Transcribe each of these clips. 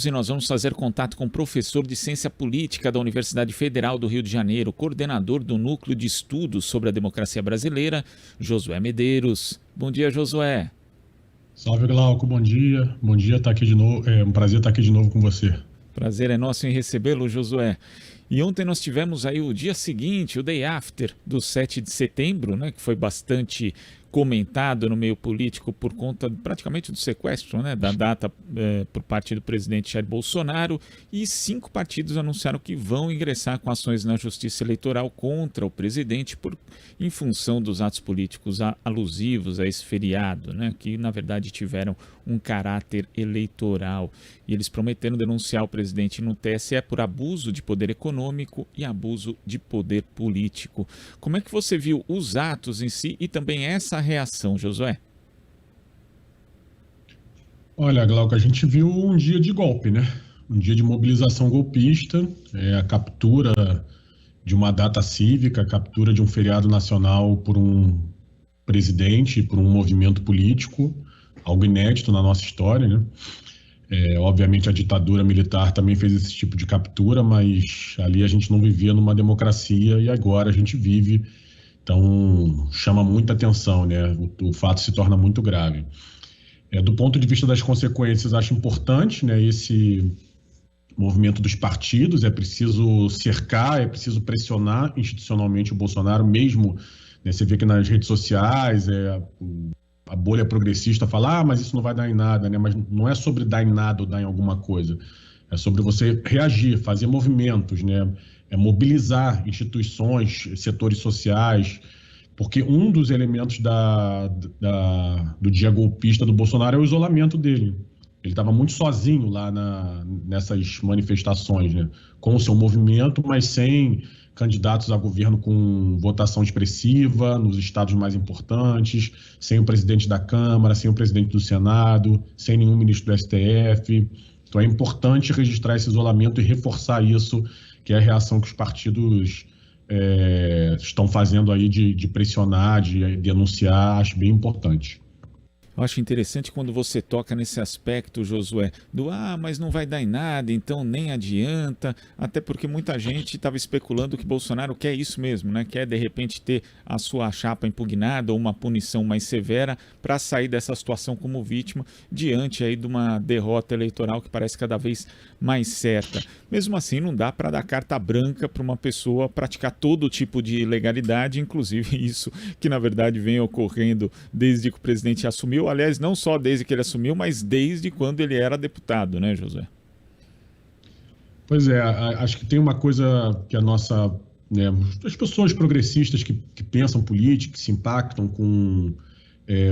E nós vamos fazer contato com o professor de Ciência Política da Universidade Federal do Rio de Janeiro, coordenador do Núcleo de Estudos sobre a Democracia Brasileira, Josué Medeiros. Bom dia, Josué. Salve, Glauco, bom dia. Bom dia, estar aqui de novo. É um prazer estar aqui de novo com você. Prazer é nosso em recebê-lo, Josué. E ontem nós tivemos aí o dia seguinte, o day after do 7 de setembro, né, que foi bastante comentado no meio político por conta praticamente do sequestro, né, da data por parte do presidente Jair Bolsonaro, e 5 partidos anunciaram que vão ingressar com ações na Justiça Eleitoral contra o presidente em função dos atos políticos alusivos a esse feriado, né, que na verdade tiveram um caráter eleitoral. E eles prometeram denunciar o presidente no TSE por abuso de poder econômico e abuso de poder político. Como é que você viu os atos em si e também essa reação, Josué? Olha, Glauco, a gente viu um dia de golpe, né? Um dia de mobilização golpista, a captura de uma data cívica, a captura de um feriado nacional por um presidente, por um movimento político, algo inédito na nossa história, né? Obviamente a ditadura militar também fez esse tipo de captura, mas ali a gente não vivia numa democracia e agora a gente vive. Então chama muita atenção, né? O fato se torna muito grave. Do ponto de vista das consequências, acho importante, né, esse movimento dos partidos. É preciso cercar, é preciso pressionar institucionalmente o Bolsonaro, mesmo, né, você vê que nas redes sociais a bolha progressista fala, mas isso não vai dar em nada, né? Mas não é sobre dar em nada ou dar em alguma coisa. É sobre você reagir, fazer movimentos, né? Mobilizar instituições, setores sociais, porque um dos elementos do dia golpista do Bolsonaro é o isolamento dele. Ele estava muito sozinho lá nessas manifestações, né? Com o seu movimento, mas sem candidatos a governo com votação expressiva nos estados mais importantes, sem o presidente da Câmara, sem o presidente do Senado, sem nenhum ministro do STF. Então é importante registrar esse isolamento e reforçar isso, que é a reação que os partidos estão fazendo aí de pressionar, de denunciar. Acho bem importante. Eu acho interessante quando você toca nesse aspecto, Josué, mas não vai dar em nada, então nem adianta, até porque muita gente estava especulando que Bolsonaro quer isso mesmo, né? Quer de repente ter a sua chapa impugnada ou uma punição mais severa para sair dessa situação como vítima diante aí de uma derrota eleitoral que parece cada vez mais certa. Mesmo assim, não dá para dar carta branca para uma pessoa praticar todo tipo de ilegalidade, inclusive isso que na verdade vem ocorrendo desde que o presidente assumiu. Aliás, não só desde que ele assumiu, mas desde quando ele era deputado, né, Josué? Pois é, acho que tem uma coisa que né, as pessoas progressistas que pensam política, que se impactam com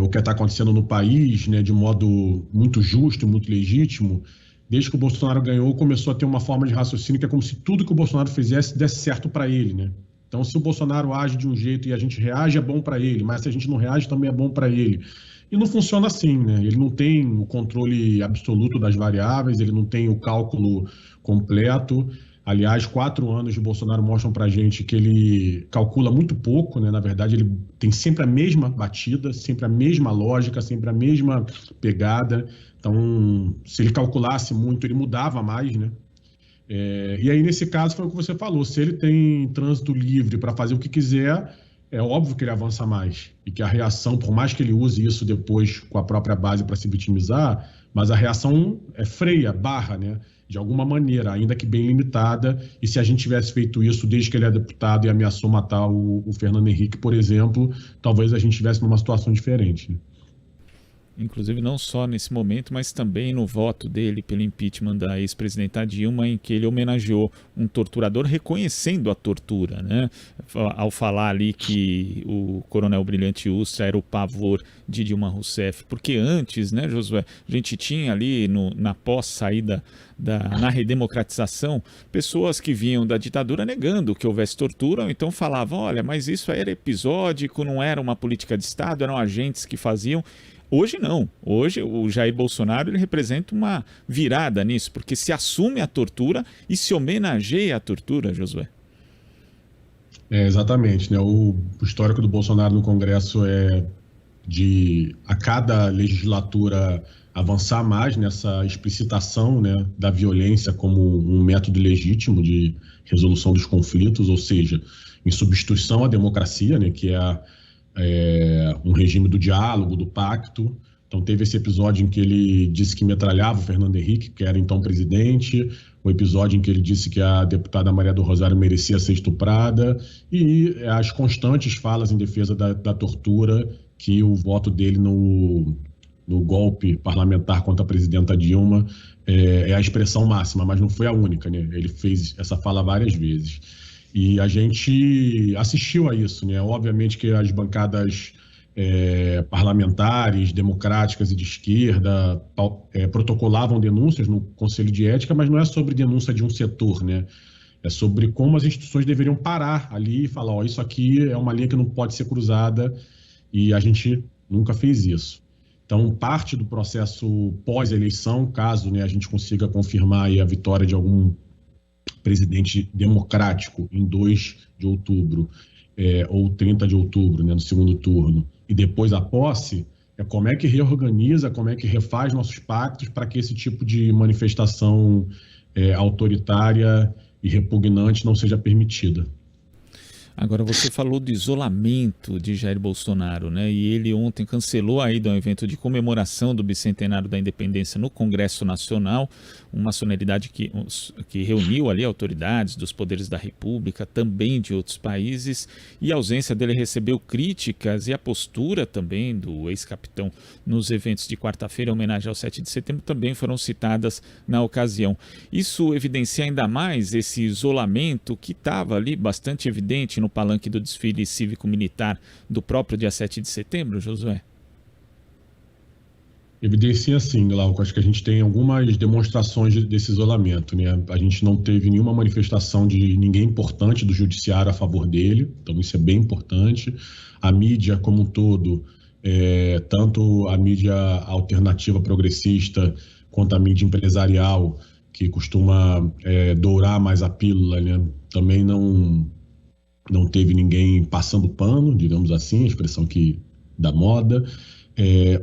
o que está acontecendo no país, né, de modo muito justo, muito legítimo. Desde que o Bolsonaro ganhou, começou a ter uma forma de raciocínio que é como se tudo que o Bolsonaro fizesse desse certo para ele, né? Então, se o Bolsonaro age de um jeito e a gente reage, é bom para ele, mas se a gente não reage, também é bom para ele. E não funciona assim, né? Ele não tem o controle absoluto das variáveis, ele não tem o cálculo completo. Aliás, 4 anos de Bolsonaro mostram para a gente que ele calcula muito pouco, né? Na verdade, ele tem sempre a mesma batida, sempre a mesma lógica, sempre a mesma pegada. Então, se ele calculasse muito, ele mudava mais, né? E aí, nesse caso, foi o que você falou. Se ele tem trânsito livre para fazer o que quiser, é óbvio que ele avança mais. E que a reação, por mais que ele use isso depois com a própria base para se vitimizar, mas a reação freia, barra, né? De alguma maneira, ainda que bem limitada. E se a gente tivesse feito isso desde que ele é deputado e ameaçou matar o Fernando Henrique, por exemplo, talvez a gente estivesse numa situação diferente, né? Inclusive não só nesse momento, mas também no voto dele pelo impeachment da ex-presidenta Dilma, em que ele homenageou um torturador reconhecendo a tortura, né? Ao falar ali que o coronel Brilhante Ustra era o pavor de Dilma Rousseff, porque antes, né, Josué, a gente tinha ali na pós-saída na redemocratização, pessoas que vinham da ditadura negando que houvesse tortura, ou então falavam, olha, mas isso era episódico, não era uma política de Estado, eram agentes que faziam. Hoje não. Hoje o Jair Bolsonaro ele representa uma virada nisso, porque se assume a tortura e se homenageia a tortura, Josué. Exatamente, né? O histórico do Bolsonaro no Congresso é de a cada legislatura avançar mais nessa explicitação, né, da violência como um método legítimo de resolução dos conflitos, ou seja, em substituição à democracia, né, que é um regime do diálogo, do pacto. Então teve esse episódio em que ele disse que metralhava o Fernando Henrique, que era então presidente, o episódio em que ele disse que a deputada Maria do Rosário merecia ser estuprada, e as constantes falas em defesa da tortura, que o voto dele no golpe parlamentar contra a presidenta Dilma é a expressão máxima, mas não foi a única, né? Ele fez essa fala várias vezes. E a gente assistiu a isso, né? Obviamente que as bancadas parlamentares, democráticas e de esquerda protocolavam denúncias no Conselho de Ética, mas não é sobre denúncia de um setor, né? É sobre como as instituições deveriam parar ali e falar, ó, isso aqui é uma linha que não pode ser cruzada, e a gente nunca fez isso. Então, parte do processo pós-eleição, caso, né, a gente consiga confirmar aí a vitória de algum presidente democrático em 2 de outubro, ou 30 de outubro, né, no segundo turno, e depois a posse, como é que reorganiza, como é que refaz nossos pactos para que esse tipo de manifestação autoritária e repugnante não seja permitida. Agora, você falou do isolamento de Jair Bolsonaro, né? E ele ontem cancelou a ida ao evento de comemoração do bicentenário da independência no Congresso Nacional, uma solenidade que reuniu ali autoridades dos poderes da República, também de outros países, e a ausência dele recebeu críticas, e a postura também do ex-capitão nos eventos de quarta-feira, em homenagem ao 7 de setembro, também foram citadas na ocasião. Isso evidencia ainda mais esse isolamento que estava ali bastante evidente no palanque do desfile cívico-militar do próprio dia 7 de setembro, Josué? Evidencia sim, Glauco. Acho que a gente tem algumas demonstrações desse isolamento, né? A gente não teve nenhuma manifestação de ninguém importante do judiciário a favor dele, então isso é bem importante. A mídia como um todo, tanto a mídia alternativa progressista quanto a mídia empresarial, que costuma dourar mais a pílula, né? Também não teve ninguém passando pano, digamos assim, a expressão da moda.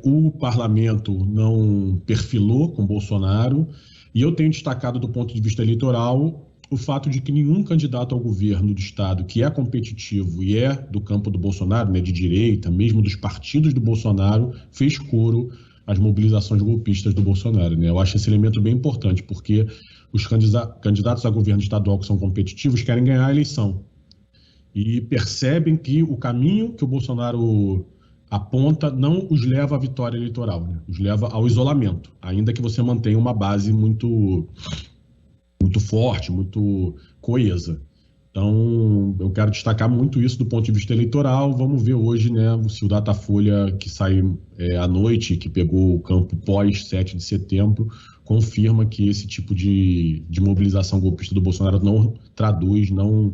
O parlamento não perfilou com Bolsonaro, e eu tenho destacado do ponto de vista eleitoral o fato de que nenhum candidato ao governo do estado que é competitivo e é do campo do Bolsonaro, né, de direita, mesmo dos partidos do Bolsonaro, fez coro às mobilizações golpistas do Bolsonaro, né? Eu acho esse elemento bem importante, porque os candidatos a governo estadual que são competitivos querem ganhar a eleição e percebem que o caminho que o Bolsonaro aponta não os leva à vitória eleitoral, né? Os leva ao isolamento, ainda que você mantenha uma base muito, muito forte, muito coesa. Então, eu quero destacar muito isso do ponto de vista eleitoral. Vamos ver hoje, né, se o Datafolha, que sai à noite, que pegou o campo pós 7 de setembro, confirma que esse tipo de mobilização golpista do Bolsonaro não traduz, não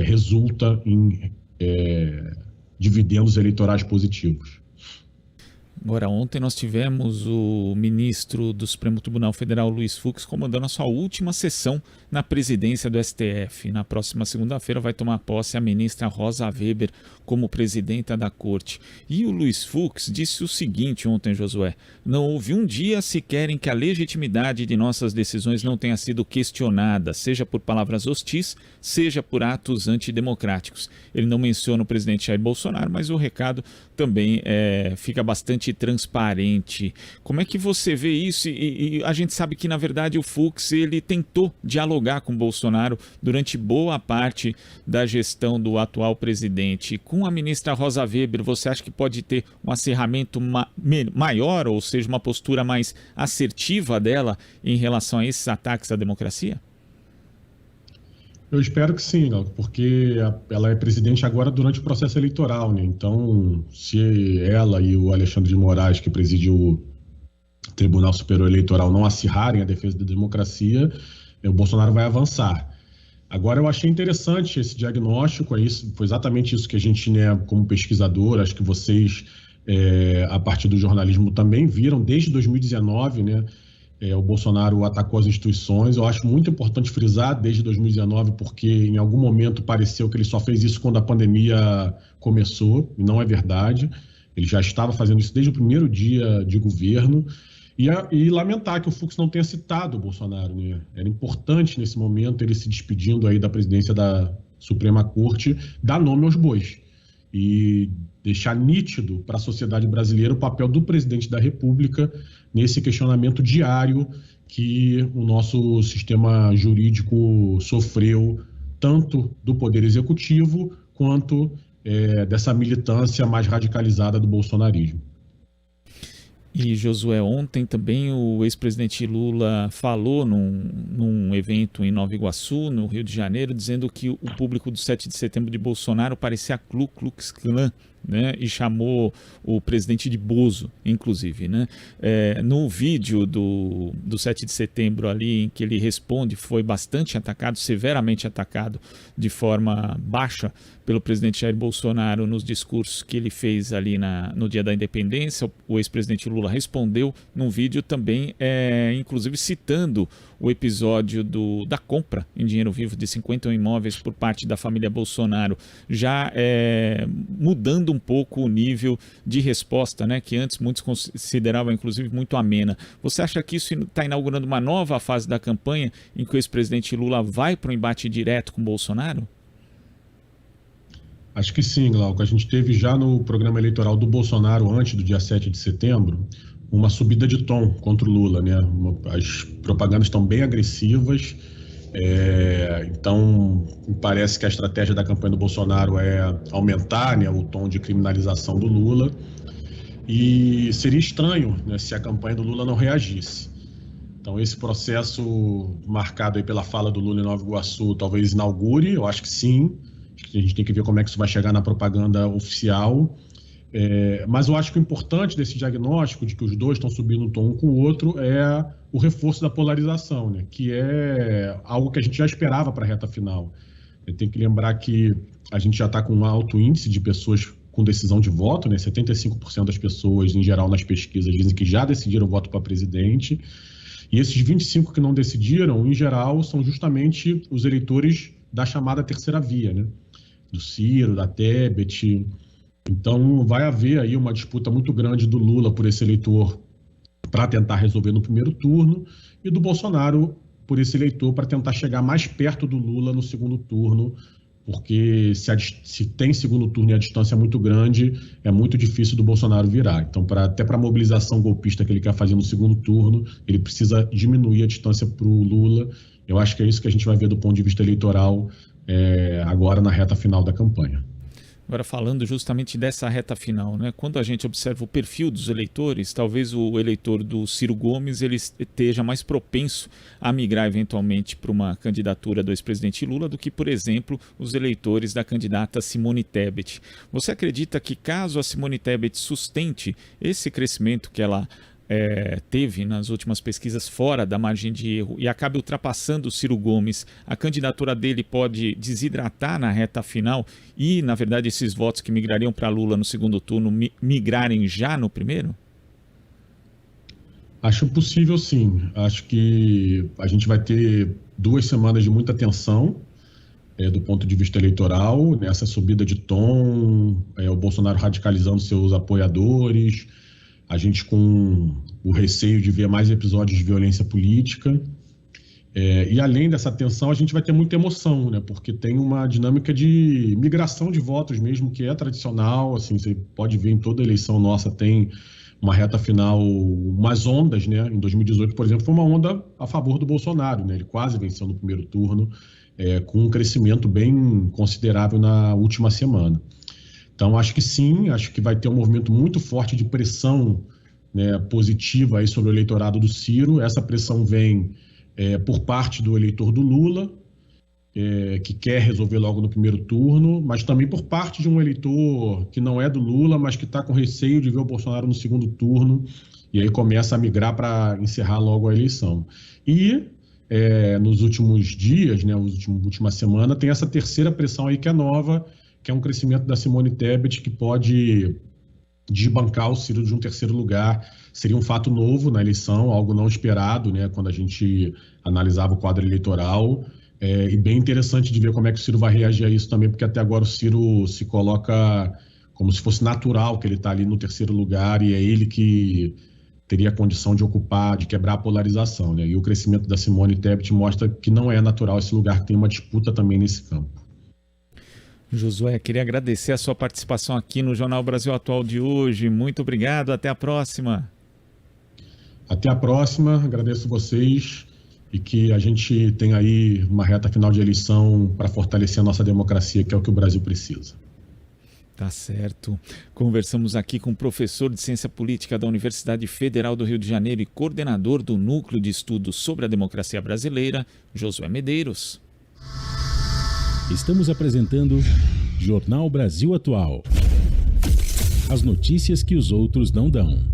resulta em dividendos eleitorais positivos. Agora, ontem nós tivemos o ministro do Supremo Tribunal Federal, Luiz Fux, comandando a sua última sessão na presidência do STF. Na próxima segunda-feira vai tomar posse a ministra Rosa Weber como presidenta da corte. E o Luiz Fux disse o seguinte ontem, Josué: não houve um dia sequer em que a legitimidade de nossas decisões não tenha sido questionada, seja por palavras hostis, seja por atos antidemocráticos. Ele não menciona o presidente Jair Bolsonaro, mas o recado também fica bastante transparente. Como é que você vê isso? E a gente sabe que, na verdade, o Fux ele tentou dialogar com o Bolsonaro durante boa parte da gestão do atual presidente. Com a ministra Rosa Weber, você acha que pode ter um acirramento maior, ou seja, uma postura mais assertiva dela em relação a esses ataques à democracia? Eu espero que sim, porque ela é presidente agora durante o processo eleitoral, né? Então, se ela e o Alexandre de Moraes, que preside o Tribunal Superior Eleitoral, não acirrarem a defesa da democracia, o Bolsonaro vai avançar. Agora, eu achei interessante esse diagnóstico, foi exatamente isso que a gente, né, como pesquisador, acho que vocês, a partir do jornalismo, também viram desde 2019, né? O Bolsonaro atacou as instituições. Eu acho muito importante frisar desde 2019, porque em algum momento pareceu que ele só fez isso quando a pandemia começou, e não é verdade. Ele já estava fazendo isso desde o primeiro dia de governo. E lamentar que o Fux não tenha citado o Bolsonaro, né? Era importante, nesse momento, ele se despedindo aí da presidência da Suprema Corte, dar nome aos bois e deixar nítido para a sociedade brasileira o papel do presidente da República nesse questionamento diário que o nosso sistema jurídico sofreu, tanto do Poder Executivo quanto dessa militância mais radicalizada do bolsonarismo. E, Josué, ontem também o ex-presidente Lula falou num evento em Nova Iguaçu, no Rio de Janeiro, dizendo que o público do 7 de setembro de Bolsonaro parecia a Ku Klux Klan, né? E chamou o presidente de Bozo, inclusive, né? No vídeo do 7 de setembro ali, em que ele responde, foi bastante atacado, severamente atacado, de forma baixa pelo presidente Jair Bolsonaro nos discursos que ele fez ali no dia da independência. O ex-presidente Lula respondeu num vídeo também, inclusive citando o episódio da compra em dinheiro vivo de 51 imóveis por parte da família Bolsonaro, já mudando um pouco o nível de resposta, né, que antes muitos consideravam inclusive muito amena. Você acha que isso está inaugurando uma nova fase da campanha em que o ex-presidente Lula vai para o embate direto com Bolsonaro? Acho que sim, Glauco. A gente teve já no programa eleitoral do Bolsonaro, antes do dia 7 de setembro, uma subida de tom contra o Lula, né? As propagandas estão bem agressivas, então parece que a estratégia da campanha do Bolsonaro é aumentar, né, o tom de criminalização do Lula, e seria estranho, né, se a campanha do Lula não reagisse. Então esse processo marcado aí pela fala do Lula em Nova Iguaçu talvez inaugure, eu acho que sim. A gente tem que ver como é que isso vai chegar na propaganda oficial. Mas eu acho que o importante desse diagnóstico de que os dois estão subindo um tom um com o outro é o reforço da polarização, né? Que é algo que a gente já esperava para a reta final. Tem que lembrar que a gente já está com um alto índice de pessoas com decisão de voto, né? 75% das pessoas, em geral, nas pesquisas, dizem que já decidiram o voto para presidente. E esses 25% que não decidiram, em geral, são justamente os eleitores da chamada terceira via, né? Do Ciro, da Tebet. Então vai haver aí uma disputa muito grande do Lula por esse eleitor para tentar resolver no primeiro turno e do Bolsonaro por esse eleitor para tentar chegar mais perto do Lula no segundo turno, porque se tem segundo turno e a distância é muito grande, é muito difícil do Bolsonaro virar. Então, até para a mobilização golpista que ele quer fazer no segundo turno, ele precisa diminuir a distância para o Lula. Eu acho que é isso que a gente vai ver do ponto de vista eleitoral agora na reta final da campanha. Agora, falando justamente dessa reta final, né? Quando a gente observa o perfil dos eleitores, talvez o eleitor do Ciro Gomes ele esteja mais propenso a migrar eventualmente para uma candidatura do ex-presidente Lula do que, por exemplo, os eleitores da candidata Simone Tebet. Você acredita que, caso a Simone Tebet sustente esse crescimento que ela teve nas últimas pesquisas fora da margem de erro e acabe ultrapassando o Ciro Gomes, a candidatura dele pode desidratar na reta final e, na verdade, esses votos que migrariam para Lula no segundo turno migrarem já no primeiro? Acho possível, sim. Acho que a gente vai ter 2 semanas de muita tensão do ponto de vista eleitoral, nessa subida de tom, o Bolsonaro radicalizando seus apoiadores, a gente com o receio de ver mais episódios de violência política. E além dessa tensão, a gente vai ter muita emoção, né? Porque tem uma dinâmica de migração de votos mesmo, que é tradicional. Assim, você pode ver em toda eleição nossa, tem uma reta final, umas ondas, né? Em 2018, por exemplo, foi uma onda a favor do Bolsonaro, né? Ele quase venceu no primeiro turno, com um crescimento bem considerável na última semana. Então, acho que sim, acho que vai ter um movimento muito forte de pressão, né, positiva aí sobre o eleitorado do Ciro. Essa pressão vem por parte do eleitor do Lula, que quer resolver logo no primeiro turno, mas também por parte de um eleitor que não é do Lula, mas que está com receio de ver o Bolsonaro no segundo turno, e aí começa a migrar para encerrar logo a eleição. E nos últimos dias, né, última semana, tem essa terceira pressão aí que é nova, que é um crescimento da Simone Tebet, que pode desbancar o Ciro de um terceiro lugar. Seria um fato novo na eleição, algo não esperado, né, quando a gente analisava o quadro eleitoral. E bem interessante de ver como é que o Ciro vai reagir a isso também, porque até agora o Ciro se coloca como se fosse natural que ele está ali no terceiro lugar e é ele que teria a condição de ocupar, de quebrar a polarização, né? E o crescimento da Simone Tebet mostra que não é natural esse lugar, que tem uma disputa também nesse campo. Josué, queria agradecer a sua participação aqui no Jornal Brasil Atual de hoje. Muito obrigado, até a próxima. Até a próxima, agradeço vocês e que a gente tenha aí uma reta final de eleição para fortalecer a nossa democracia, que é o que o Brasil precisa. Tá certo. Conversamos aqui com o professor de Ciência Política da Universidade Federal do Rio de Janeiro e coordenador do Núcleo de Estudos sobre a Democracia Brasileira, Josué Medeiros. Estamos apresentando Jornal Brasil Atual. As notícias que os outros não dão.